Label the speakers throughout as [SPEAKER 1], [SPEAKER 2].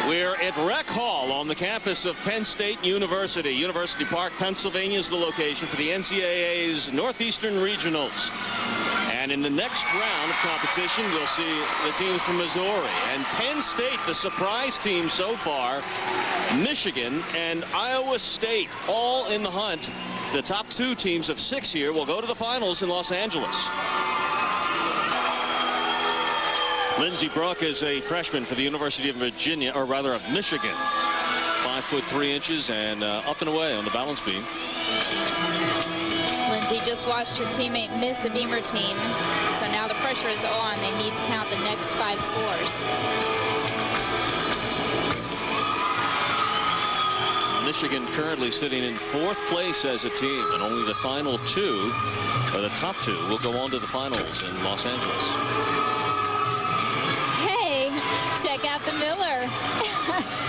[SPEAKER 1] We're at Rec Hall on the campus of Penn State University. University Park, Pennsylvania is the location for the NCAA's Northeastern Regionals. And in the next round of competition, we'll see the teams from Missouri. And Penn State, the surprise team so far, Michigan and Iowa State, all in the hunt. The top two teams of 6 here will go to the finals in Los Angeles. Lindsey Bruck is a freshman for the University of Virginia, or rather of Michigan. 5 foot 3 inches and up and away on the balance beam.
[SPEAKER 2] Lindsey just watched her teammate miss a beam routine, so now the pressure is on. They need to count the next 5 scores.
[SPEAKER 1] Michigan currently sitting in 4th place as a team, and only the final 2, or the top 2, will go on to the finals in Los Angeles.
[SPEAKER 2] Hey, check out the Miller.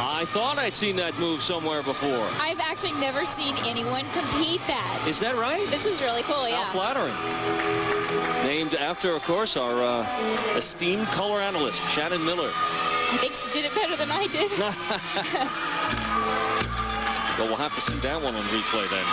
[SPEAKER 1] I thought I'd seen that move somewhere before.
[SPEAKER 2] I've actually never seen anyone compete that.
[SPEAKER 1] Is that right?
[SPEAKER 2] This is really cool, yeah.
[SPEAKER 1] How flattering. Named after, of course, our esteemed color analyst, Shannon Miller.
[SPEAKER 2] I think she did it better than I did.
[SPEAKER 1] Well, we'll have to see that one on replay then.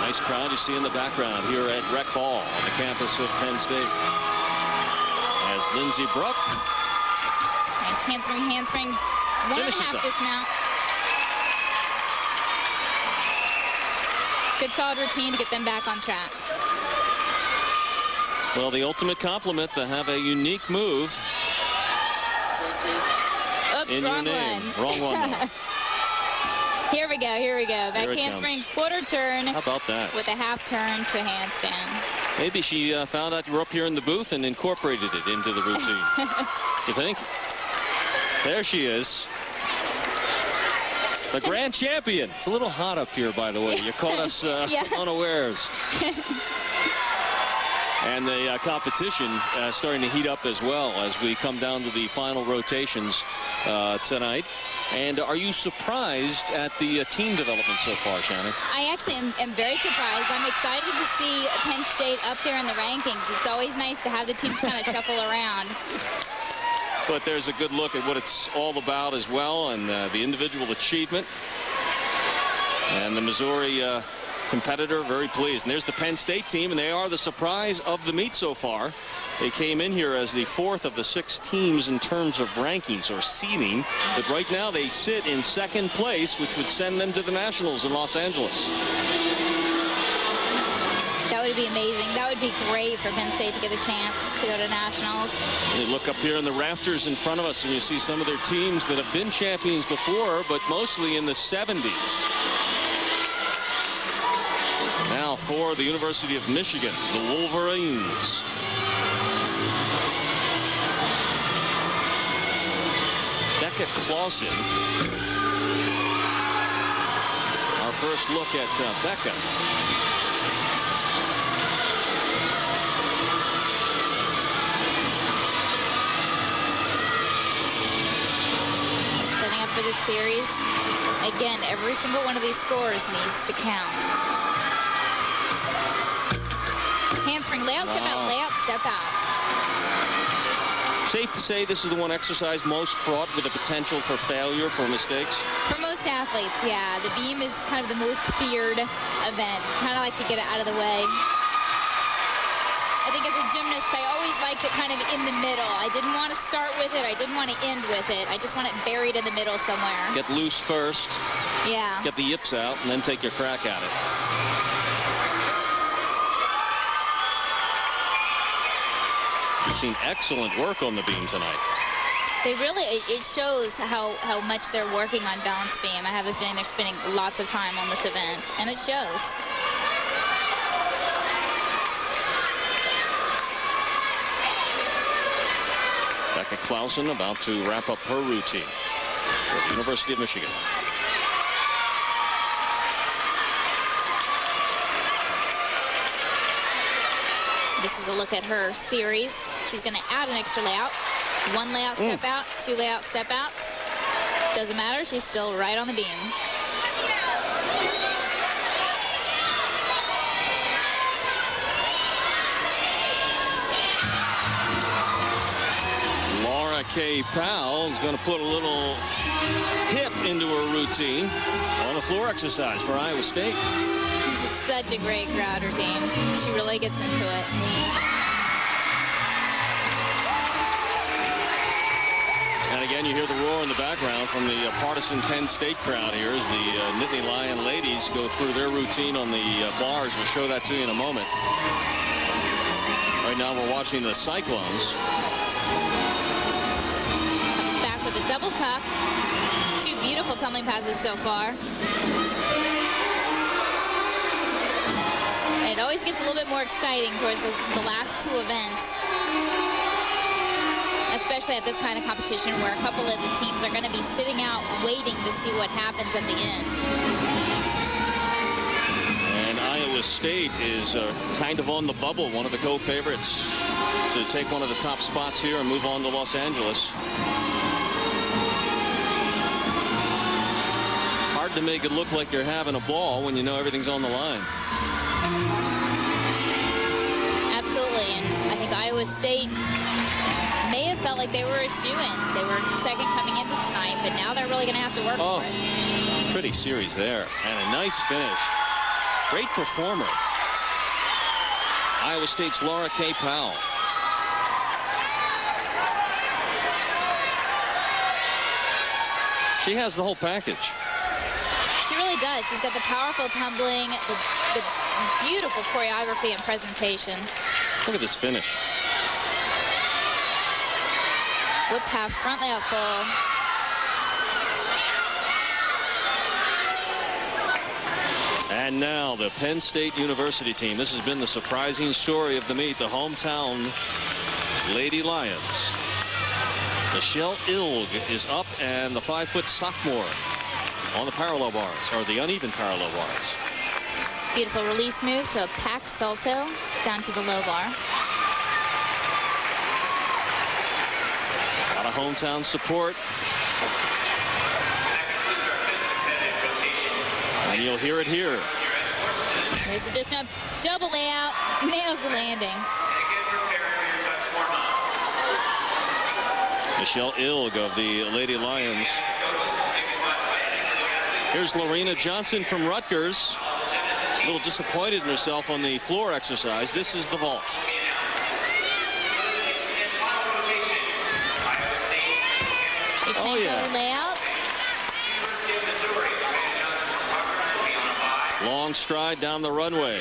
[SPEAKER 1] Nice crowd you see in the background here at Rec Hall on the campus of Penn State. As Lindsey Bruck.
[SPEAKER 2] Nice handspring. 1.5 dismount. Good solid routine to get them back on track.
[SPEAKER 1] Well, the ultimate compliment to have a unique move.
[SPEAKER 2] Oops,
[SPEAKER 1] in
[SPEAKER 2] wrong
[SPEAKER 1] your name.
[SPEAKER 2] one.
[SPEAKER 1] Wrong one, though.
[SPEAKER 2] Here we go. Back handspring, quarter turn.
[SPEAKER 1] How about that?
[SPEAKER 2] With a half turn to handstand.
[SPEAKER 1] Maybe she found out you were up here in the booth and incorporated it into the routine. You think? There she is. The grand champion. It's a little hot up here, by the way. You caught us unawares. And the competition starting to heat up as well as we come down to the final rotations tonight. And are you surprised at the team development so far, Shannon?
[SPEAKER 2] I actually am very surprised. I'm excited to see Penn State up there in the rankings. It's always nice to have the teams kind of shuffle around.
[SPEAKER 1] But there's a good look at what it's all about as well, and the individual achievement. And the Missouri competitor very pleased. And there's the Penn State team, and they are the surprise of the meet so far. They came in here as the 4th of the 6 teams in terms of rankings or seeding, but right now they sit in 2nd place, which would send them to the Nationals in Los Angeles.
[SPEAKER 2] That would be amazing. That would be great for Penn State to get a chance to go to Nationals.
[SPEAKER 1] You look up here in the rafters in front of us, and you see some of their teams that have been champions before, but mostly in the 70s. Now for the University of Michigan, the Wolverines. Becca Clausen. Our first look at Becca.
[SPEAKER 2] Setting up for this series. Again, every single one of these scores needs to count. Handspring, layout, step out, layout, step out.
[SPEAKER 1] Safe to say this is the one exercise most fraught with the potential for failure, for mistakes?
[SPEAKER 2] For most athletes, yeah. The beam is kind of the most feared event. Kind of like to get it out of the way. I think as a gymnast, I always liked it kind of in the middle. I didn't want to start with it. I didn't want to end with it. I just want it buried in the middle somewhere.
[SPEAKER 1] Get loose first.
[SPEAKER 2] Yeah.
[SPEAKER 1] Get the yips out, and then take your crack at it. You've seen excellent work on the beam tonight.
[SPEAKER 2] They really, it shows how much they're working on balance beam. I have a feeling they're spending lots of time on this event, and it shows.
[SPEAKER 1] Becca Clausen about to wrap up her routine for the University of Michigan.
[SPEAKER 2] This is a look at her series. She's going to add an extra layout. 1 layout, step out, 2 layout, step outs. Doesn't matter, she's still right on the beam.
[SPEAKER 1] Laura K. Powell is going to put a little hip into her routine on the floor exercise for Iowa State.
[SPEAKER 2] This is such a great crowd routine. She really gets into it.
[SPEAKER 1] And again, you hear the roar in the background from the partisan Penn State crowd here as the Nittany Lion ladies go through their routine on the bars. We'll show that to you in a moment. Right now, we're watching the Cyclones.
[SPEAKER 2] Comes back with a double tuck. Two beautiful tumbling passes so far. And it always gets a little bit more exciting towards the last two events, especially at this kind of competition where a couple of the teams are going to be sitting out waiting to see what happens at the end.
[SPEAKER 1] And Iowa State is kind of on the bubble, one of the co-favorites to take one of the top spots here and move on to Los Angeles. Hard to make it look like you're having a ball when you know everything's on the line.
[SPEAKER 2] Absolutely, and I think Iowa State may have felt like they were a shoo-in. They were second coming into tonight, but now they're really going to have to work for it.
[SPEAKER 1] Pretty series there, and a nice finish. Great performer. Iowa State's Laura K. Powell. She has the whole package.
[SPEAKER 2] She really does. She's got the powerful tumbling, the beautiful choreography and presentation.
[SPEAKER 1] Look at this finish.
[SPEAKER 2] Whip half, front layout full.
[SPEAKER 1] And now the Penn State University team. This has been the surprising story of the meet. The hometown Lady Lions. Michelle Ilg is up, and the 5-foot sophomore on the parallel bars, or the uneven parallel bars.
[SPEAKER 2] Beautiful release move to a pack salto down to the low bar.
[SPEAKER 1] A lot of hometown support. And you'll hear it here.
[SPEAKER 2] Here's the dismount, double layout, nails the landing.
[SPEAKER 1] Michelle Ilg of the Lady Lions. Here's Lorena Johnson from Rutgers. A little disappointed in herself on the floor exercise. This is the vault.
[SPEAKER 2] Layout.
[SPEAKER 1] Long stride down the runway.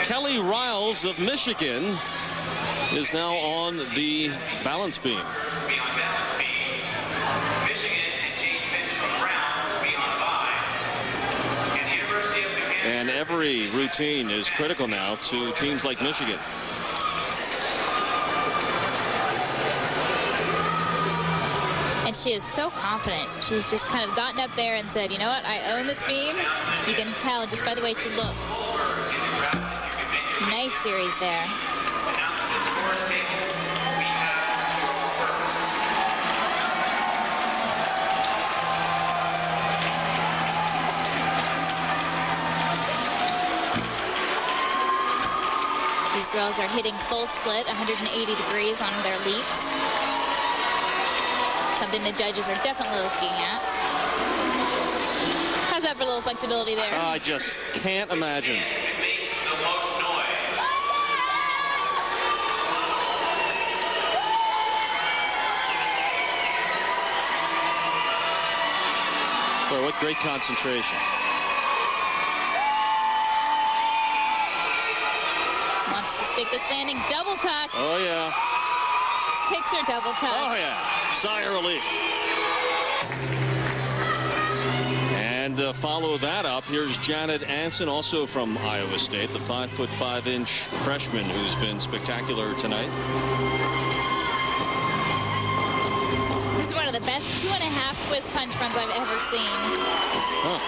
[SPEAKER 1] Kelly Riles of Michigan is now on the balance beam. And every routine is critical now to teams like Michigan.
[SPEAKER 2] And she is so confident. She's just kind of gotten up there and said, you know what, I own this beam. You can tell just by the way she looks. Nice series there. These girls are hitting full split, 180 degrees on their leaps. Something the judges are definitely looking at. How's that for a little flexibility there?
[SPEAKER 1] I just can't imagine. Boy, what great concentration.
[SPEAKER 2] Wants to stick this landing, double tuck.
[SPEAKER 1] Oh, yeah.
[SPEAKER 2] Sticks her double tuck.
[SPEAKER 1] Oh, yeah. Sigh of relief. And follow that up. Here's Janet Anson, also from Iowa State, the 5'5" freshman who's been spectacular tonight.
[SPEAKER 2] This is one of the best 2.5 twist punch fronts I've ever seen.
[SPEAKER 1] Huh.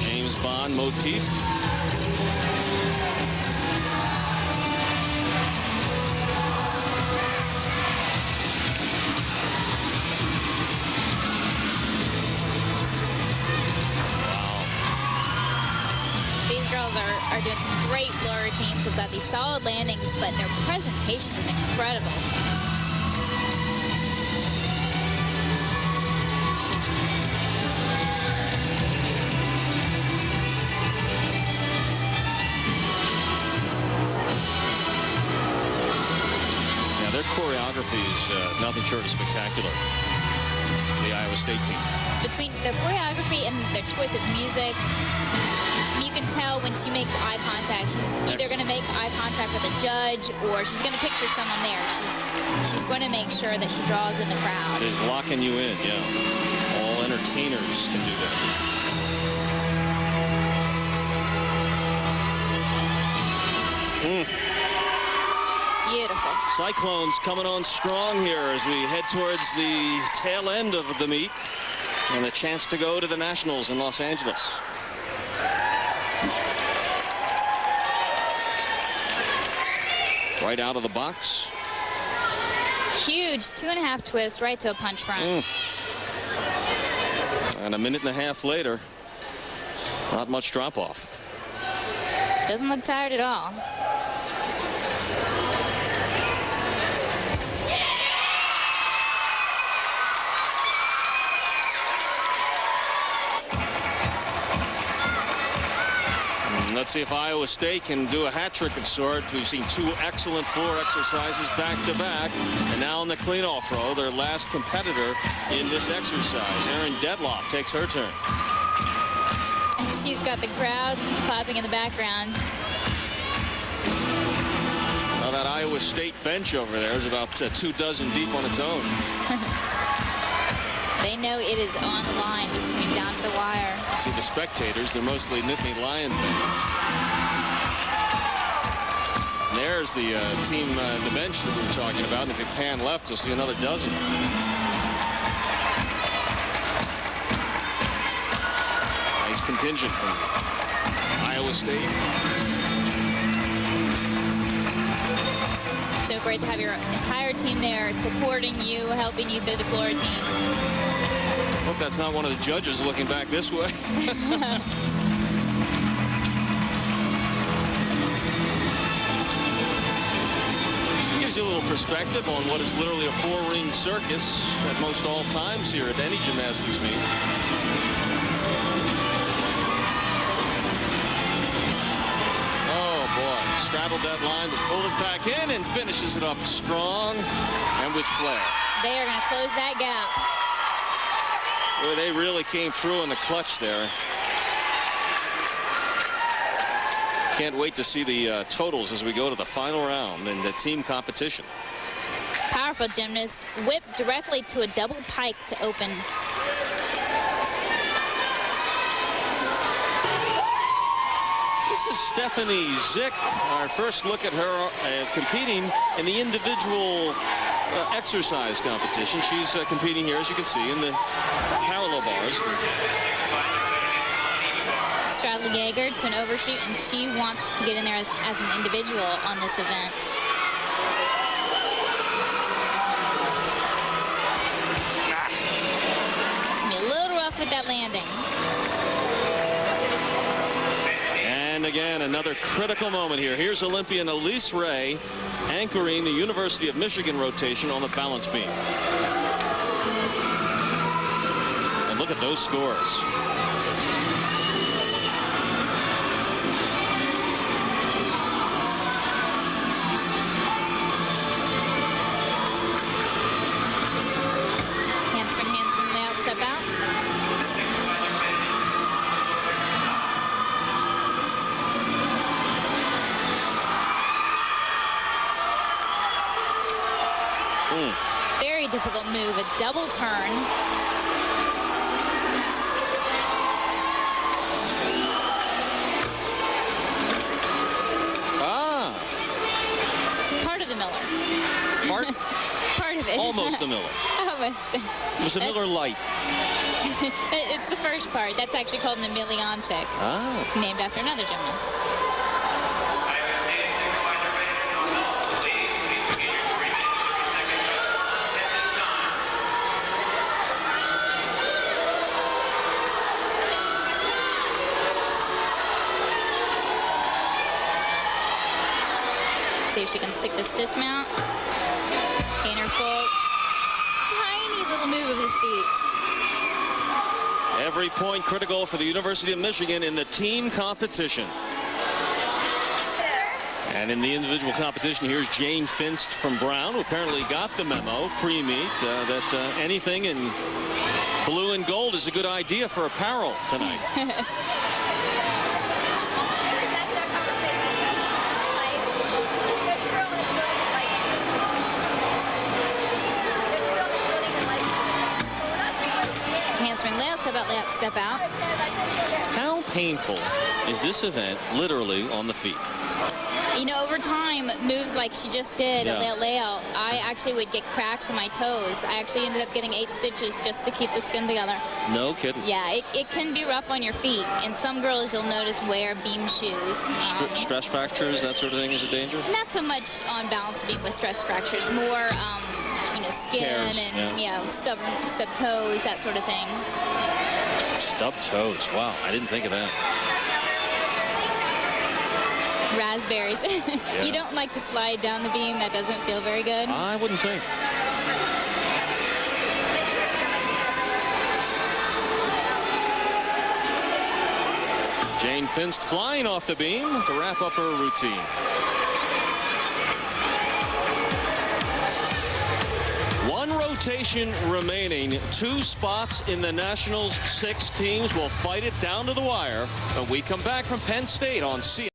[SPEAKER 1] James Bond motif.
[SPEAKER 2] are doing some great floor routines. They've got these solid landings, but their presentation is incredible.
[SPEAKER 1] Yeah, their choreography is nothing short of spectacular. The Iowa State team.
[SPEAKER 2] Between their choreography and their choice of music, you can tell when she makes eye contact. She's either going to make eye contact with a judge or she's going to picture someone there. She's going to make sure that she draws in the crowd.
[SPEAKER 1] She's locking you in, yeah. All entertainers can do that.
[SPEAKER 2] Beautiful.
[SPEAKER 1] Cyclones coming on strong here as we head towards the tail end of the meet and a chance to go to the Nationals in Los Angeles. Right out of the box.
[SPEAKER 2] Huge 2.5 twist right to a punch front.
[SPEAKER 1] And a minute and a half later, not much drop off.
[SPEAKER 2] Doesn't look tired at all.
[SPEAKER 1] Let's see if Iowa State can do a hat trick of sorts. We've seen 2 excellent floor exercises back to back. And now in the clean-off row, their last competitor in this exercise. Erin Dedloff takes her turn.
[SPEAKER 2] She's got the crowd clapping in the background.
[SPEAKER 1] Well, that Iowa State bench over there is about 24 deep on its own.
[SPEAKER 2] They know it is on the line, just coming down to the wire.
[SPEAKER 1] See the spectators, they're mostly Nittany Lion fans. And there's the team, the bench that we were talking about. And if you pan left, you'll see another dozen. Nice contingent from Iowa State.
[SPEAKER 2] So great to have your entire team there supporting you, helping you through the floor routine.
[SPEAKER 1] Hope that's not one of the judges looking back this way. Gives you a little perspective on what is literally a 4-ring circus at most all times here at any gymnastics meet. Oh boy, straddled that line, but pulled it back in and finishes it up strong and with flair.
[SPEAKER 2] They are going to close that gap.
[SPEAKER 1] Boy, they really came through in the clutch there. Can't wait to see the totals as we go to the final round in the team competition.
[SPEAKER 2] Powerful gymnast, whipped directly to a double pike to open.
[SPEAKER 1] This is Stephanie Zick. Our first look at her competing in the individual exercise competition. She's competing here, as you can see, in the parallel bars.
[SPEAKER 2] Stradley Yeager to an overshoot, and she wants to get in there as an individual on this event. It's going to be a little rough with that landing.
[SPEAKER 1] And again, another critical moment here. Here's Olympian Elise Ray anchoring the University of Michigan rotation on the balance beam. And look at those scores.
[SPEAKER 2] Handspring, layout, step out. Very difficult move, a double turn. Part of the Miller.
[SPEAKER 1] Part?
[SPEAKER 2] Part of it.
[SPEAKER 1] Almost a Miller.
[SPEAKER 2] Almost.
[SPEAKER 1] It was a Miller Light.
[SPEAKER 2] It's the first part. That's actually called an Emilionchik.
[SPEAKER 1] Ah.
[SPEAKER 2] Named after another gymnast. if she can stick this dismount. Gainer full. Tiny little move of the feet.
[SPEAKER 1] Every point critical for the University of Michigan in the team competition. And in the individual competition, here's Jane Finst from Brown, who apparently got the memo pre-meet that anything in blue and gold is a good idea for apparel tonight.
[SPEAKER 2] Handspring layup, step out.
[SPEAKER 1] How painful is this event literally on the feet?
[SPEAKER 2] You know, over time, moves like she just did, a layout, I actually would get cracks in my toes. I actually ended up getting 8 stitches just to keep the skin together.
[SPEAKER 1] No kidding.
[SPEAKER 2] Yeah, it can be rough on your feet. And some girls you'll notice wear beam shoes.
[SPEAKER 1] Stress fractures, that sort of thing is a danger?
[SPEAKER 2] Not so much on balance beam with stress fractures, more, you know, skin
[SPEAKER 1] Tears,
[SPEAKER 2] and, stub toes, that sort of thing.
[SPEAKER 1] Stub toes, wow, I didn't think of that.
[SPEAKER 2] Raspberries. You don't like to slide down the beam. That doesn't feel very good.
[SPEAKER 1] I wouldn't think. Jane Finst flying off the beam to wrap up her routine. One rotation remaining. 2 spots in the Nationals. 6 teams will fight it down to the wire. When we come back from Penn State on CBS.